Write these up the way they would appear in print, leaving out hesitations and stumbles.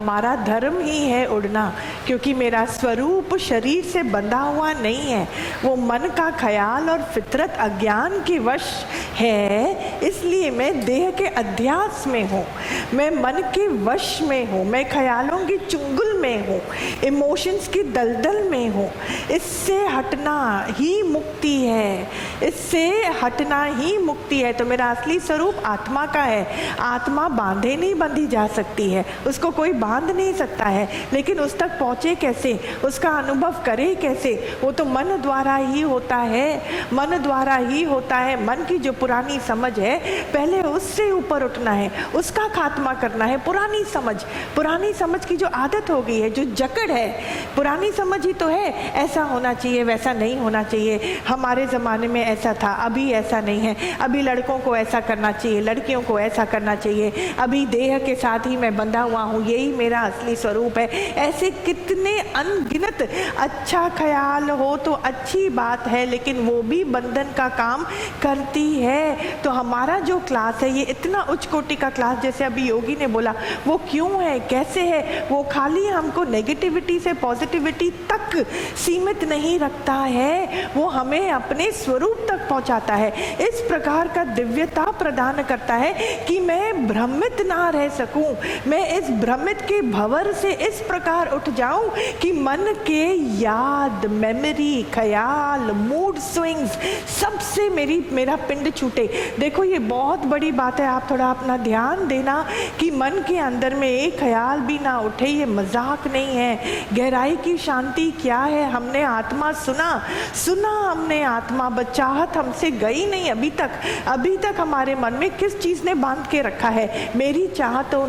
हमारा धर्म ही है उड़ना, क्योंकि मेरा स्वरूप शरीर से बंधा हुआ नहीं है। वो मन का ख्याल और फितरत अज्ञान के वश है, इसलिए मैं देह के अध्यास में हूँ, मैं मन के वश में हूँ, मैं ख्यालों की चुंगल में हूँ, इमोशंस की दलदल में हूँ। इससे हटना ही मुक्ति है, इससे हटना ही मुक्ति है। तो मेरा असली स्वरूप आत्मा का है। आत्मा बांधे नहीं बंधी जा सकती है, उसको कोई बांध नहीं सकता है, लेकिन उस तक पहुँचे कैसे, उसका अनुभव करे कैसे? वो तो मन द्वारा ही होता है, मन द्वारा ही होता है। मन की जो पुरानी समझ है, पहले उससे ऊपर उठना है, उसका खात्मा करना है। पुरानी समझ की जो आदत हो गई है, जो जकड़ है, पुरानी समझ ही तो है, ऐसा होना चाहिए, वैसा नहीं होना चाहिए, हमारे ज़माने में ऐसा था, अभी ऐसा नहीं है, अभी लड़कों को ऐसा करना चाहिए, लड़कियों को ऐसा करना चाहिए, अभी देह के साथ ही मैं बंधा हुआ हूँ, यही मेरा असली स्वरूप है। ऐसे कितने अनगिनत। अच्छा ख्याल हो तो अच्छी बात है, लेकिन वो भी बंधन का काम करती है। तो हमारा जो क्लास है, ये इतना उच्च कोटि का क्लास, जैसे अभी योगी ने बोला, वो क्यों है, कैसे है? वो खाली हमको नेगेटिविटी से पॉजिटिविटी तक सीमित नहीं रखता है, वो हमें अपने स्वरूप तक पहुंचाता है। इस प्रकार का दिव्यता प्रदान करता है कि मैं भ्रमित ना रह सकूं, मैं इस भ्रमित के भंवर से इस प्रकार उठ जाऊं कि मन के याद, मेमोरी, ख्याल, मूड स्विंग्स, सबसे मेरा पिंड छूटे। देखो ये बहुत बड़ी बात है, आप थोड़ा अपना ध्यान देना कि मन के अंदर में एक ख्याल भी ना उठे, ये मजाक नहीं है। गहराई की शांति क्या है? हमने आत्मा सुना हमने आत्मा, बचाहत हमसे गई नहीं अभी तक हमारे मन में किस चीज़ ने बांध के रखा है? मेरी चाहतों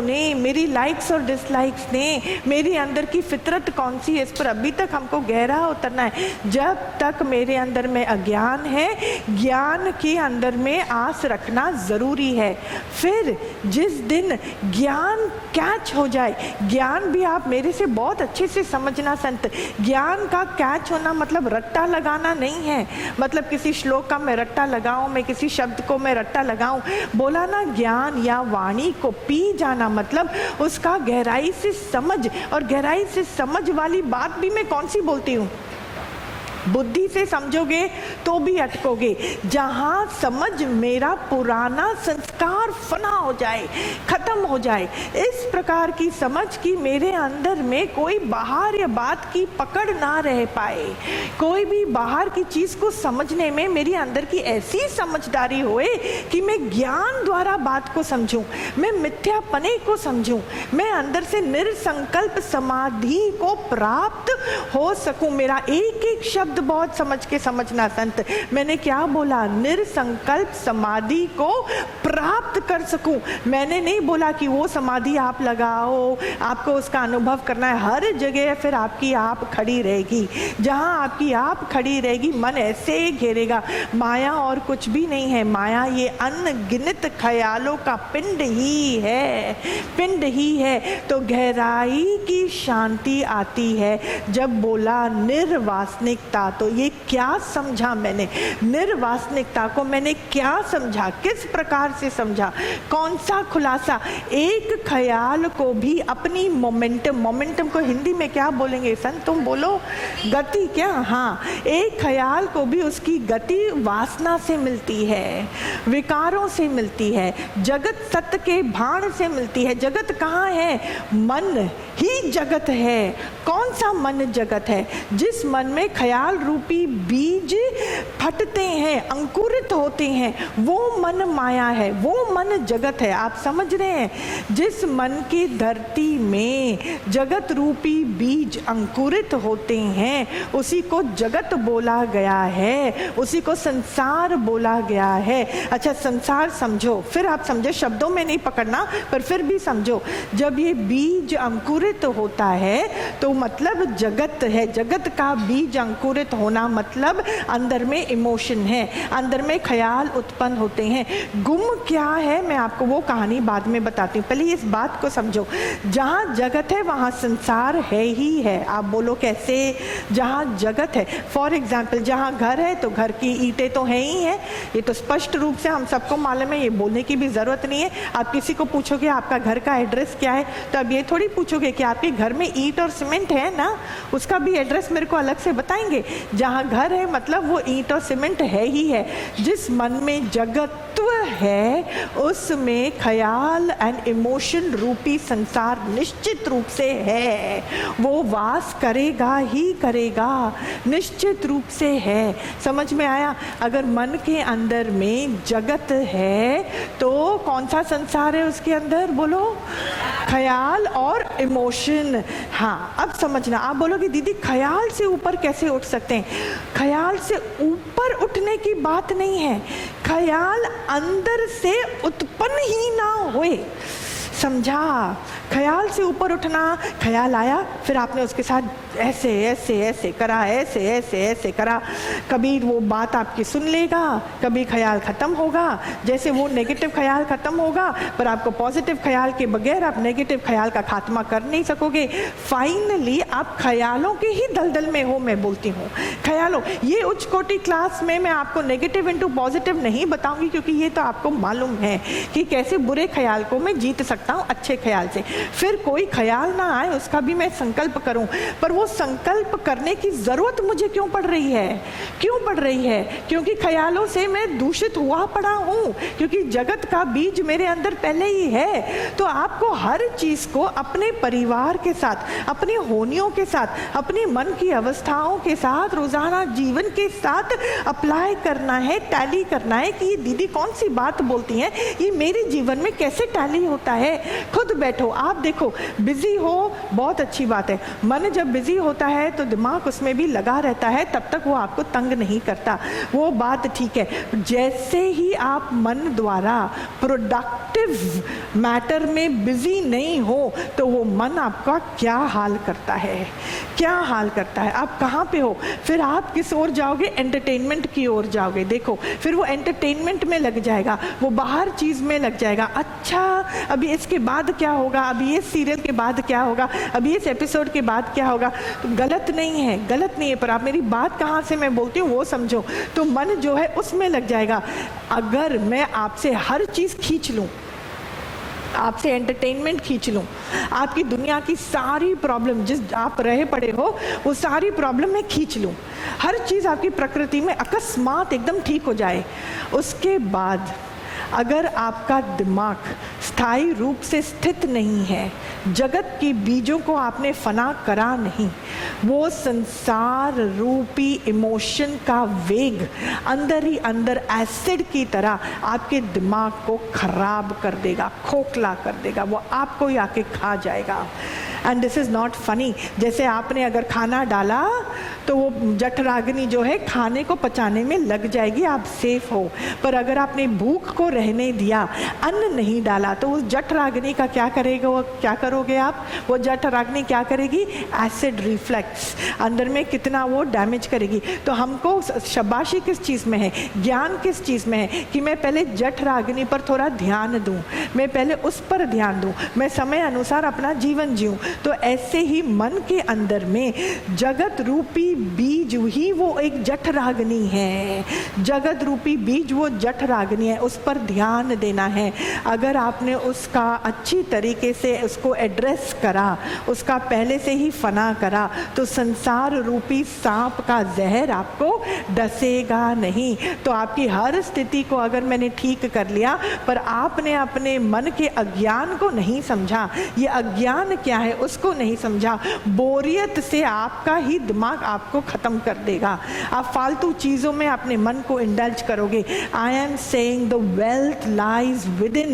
ने, मेरी लाइक्स और डिसलाइक्स ने, मेरी अंदर की फितरत कौन सी है, इस पर अभी तक हमको गहरा उतरना है। जब तक मेरे अंदर में अज्ञान है, ज्ञान के अंदर में आस रखना जरूरी है। फिर जिस दिन ज्ञान कैच हो जाए, ज्ञान भी आप मेरे से बहुत अच्छे से समझना संत, ज्ञान का कैच होना मतलब रट्टा लगाना नहीं है। मतलब किसी श्लोक का मैं रट्टा लगाऊं, मैं किसी शब्द को मैं रट्टा लगाऊं, बोला ना, ज्ञान या वाणी को पी जाना मतलब उसका गहराई से समझ। और गहराई से समझ वाली बात भी मैं कौन सी बोलती हूँ? बुद्धि से समझोगे तो भी अटकोगे। जहाँ समझ मेरा पुराना संस्कार फना हो जाए, खत्म हो जाए, इस प्रकार की समझ की मेरे अंदर में कोई बाहर या बात की पकड़ ना रह पाए, कोई भी बाहर की चीज को समझने में मेरी अंदर की ऐसी समझदारी होए कि मैं ज्ञान द्वारा बात को समझूं, मैं मिथ्यापने को समझूं, मैं अंदर से निरसंकल्प समाधि को प्राप्त हो सकूं। मेरा एक एक शब्द बहुत समझ के समझना संत। मैंने क्या बोला? निरसंकल्प समाधि को प्राप्त कर सकूं। मैंने नहीं बोला कि वो समाधि आप लगाओ, आपको उसका अनुभव करना है। हर जगह फिर आपकी आप खड़ी रहेगी, जहां आपकी आप खड़ी रहेगी मन ऐसे घेरेगा। माया और कुछ भी नहीं है, माया ये अनगिनत ख्यालों का पिंड ही है। तो गहराई की शांति आती है जब बोला निर्वासनिकता। तो ये क्या समझा मैंने? निर्वासनिकता को मैंने क्या समझा, किस प्रकार से समझा, कौन सा खुलासा? एक ख्याल को भी अपनी मोमेंटम को हिंदी में क्या बोलेंगे संत, तुम बोलो? गति क्या? हाँ, एक ख्याल को भी उसकी गति वासना से मिलती है, विकारों से मिलती है, जगत सत्य के भाण से मिलती है। जगत कहाँ है? मन ही जगत है। कौन सा मन जगत है? जिस मन में ख्याल रूपी बीज फटते हैं, अंकुरित होते हैं, वो मन माया है, वो मन जगत है। आप समझ रहे हैं? जिस मन की धरती में जगत रूपी बीज अंकुरित होते हैं, उसी को जगत बोला गया है, उसी को संसार बोला गया है। अच्छा, संसार समझो, फिर आप समझो, शब्दों में नहीं पकड़ना, पर फिर भी समझो। जब ये बीज अंकुरित अंकुरित होता है तो मतलब जगत है, जगत का बीज अंकुरित होना मतलब अंदर में इमोशन है, अंदर में ख्याल उत्पन्न होते हैं। गुम क्या है मैं आपको वो कहानी बाद में बताती हूँ, पहले इस बात को समझो। जहाँ जगत है वहाँ संसार है ही है। आप बोलो कैसे? जहाँ जगत है, फॉर एग्जाम्पल जहाँ घर है तो घर की ईंटें तो है ही है, ये तो स्पष्ट रूप से हम सबको मालूम है, ये बोलने की भी ज़रूरत नहीं है। आप किसी को पूछोगे आपका घर का एड्रेस क्या है तो अब ये थोड़ी पूछोगे कि आपके घर में ईंट और सीमेंट है ना, उसका भी एड्रेस मेरे को अलग से बताएंगे। जहाँ घर है मतलब वो ईंट और सीमेंट है ही है। जिस मन में जगत्व है उसमें ख्याल एंड इमोशन रूपी संसार निश्चित रूप से है, वो वास करेगा ही करेगा, निश्चित रूप से है। समझ में आया? अगर मन के अंदर में जगत है तो कौन सा संसार है उसके अंदर? बोलो, ख्याल और इमोशन। हाँ, अब समझना। आप बोलोगे दीदी ख्याल से ऊपर कैसे उठ सकते हैं? ख्याल से ऊपर उठने की बात नहीं है, ख्याल अंदर से उत्पन्न ही ना होए। समझा? ख्याल से ऊपर उठना, ख्याल आया फिर आपने उसके साथ ऐसे ऐसे ऐसे करा, ऐसे ऐसे ऐसे करा, कभी वो बात आपकी सुन लेगा, कभी ख्याल ख़त्म होगा। जैसे वो नेगेटिव ख्याल ख़त्म होगा पर आपको पॉजिटिव ख्याल के बगैर आप नेगेटिव ख्याल का खात्मा कर नहीं सकोगे। फाइनली आप ख्यालों के ही दलदल में हो। मैं बोलती हूँ ख्यालों, ये उच्च कोटि क्लास में मैं आपको नेगेटिव इंटू पॉजिटिव नहीं बताऊंगी क्योंकि ये तो आपको मालूम है कि कैसे बुरे ख्याल को मैं जीत सकता हूँ अच्छे ख्याल से। फिर कोई ख्याल ना आए उसका भी मैं संकल्प करूं, पर वो संकल्प करने की जरूरत मुझे क्यों पड़ रही है? क्यों पड़ रही है? क्योंकि ख्यालों से मैं दूषित हुआ पड़ा हूं, क्योंकि जगत का बीज मेरे अंदर पहले ही है। तो आपको हर चीज को अपने परिवार के साथ, अपनी होनियों के साथ, अपनी मन की अवस्थाओं के साथ, रोजाना जीवन के साथ अप्लाई करना है, टैली करना है कि ये दीदी कौन सी बात बोलती हैं, ये मेरे जीवन में कैसे टैली होता है। खुद बैठो, आप देखो, बिजी हो बहुत अच्छी बात है। मन जब बिजी होता है तो दिमाग उसमें भी लगा रहता है, तब तक वो आपको तंग नहीं करता, वो बात ठीक है। जैसे ही आप मन द्वारा प्रोडक्टिव मैटर में बिजी नहीं हो तो वो मन आपका क्या हाल करता है, क्या हाल करता है। आप कहाँ पे हो? फिर आप किस ओर जाओगे? एंटरटेनमेंट की ओर जाओगे। देखो फिर वो एंटरटेनमेंट में लग जाएगा, वो बाहर चीज में लग जाएगा। अच्छा अभी इसके बाद क्या होगा, अभी इस सीरियल के बाद क्या होगा, अभी इस एपिसोड के बाद क्या होगा। तो गलत नहीं है, गलत नहीं है, पर आप मेरी बात कहाँ से मैं बोलती हूँ वो समझो। तो मन जो है उसमें लग जाएगा। अगर मैं आपसे हर चीज खींच लूँ, आपसे एंटरटेनमेंट खींच लूँ, आपकी दुनिया की सारी प्रॉब्लम जिस आप रहे पड़े हो वो सारी प्रॉब्लम मैं खींच लूँ, हर चीज़ आपकी प्रकृति में अकस्मात एकदम ठीक हो जाए, उसके बाद अगर आपका दिमाग स्थायी रूप से स्थित नहीं है, जगत की बीजों को आपने फना करा नहीं, वो संसार रूपी इमोशन का वेग अंदर ही अंदर एसिड की तरह आपके दिमाग को खराब कर देगा, खोखला कर देगा, वो आपको ही आके खा जाएगा। And this is not funny. जैसे आपने अगर खाना डाला तो वो जठराग्नि जो है खाने को पचाने में लग जाएगी, आप सेफ हो। पर अगर आपने भूख को रहने दिया, अन्न नहीं डाला, तो उस जठराग्नि का क्या करेगा? वो क्या करोगे आप? वो जठराग्नि क्या करेगी? एसिड रिफ्लेक्स अंदर में कितना वो डैमेज करेगी। तो हमको शाबाशी किस चीज़ में है, ज्ञान किस चीज़ में है कि मैं पहले जठराग्नि पर थोड़ा ध्यान दूँ, मैं पहले उस पर ध्यान दूँ, मैं समय अनुसार अपना जीवन जीऊँ। तो ऐसे ही मन के अंदर में जगत रूपी बीज ही वो एक जठराग्नि है, जगत रूपी बीज वो जठराग्नि है, उस पर ध्यान देना है। अगर आपने उसका अच्छी तरीके से उसको एड्रेस करा, उसका पहले से ही फना करा, तो संसार रूपी सांप का जहर आपको डसेगा नहीं। तो आपकी हर स्थिति को अगर मैंने ठीक कर लिया, पर आपने अपने मन के अज्ञान को नहीं समझा, ये अज्ञान क्या है उसको नहीं समझा, बोरियत से आपका ही दिमाग आपको खत्म कर देगा। आप फालतू चीजों में अपने मन को इंडल्ज करोगे। I am saying the wealth lies with in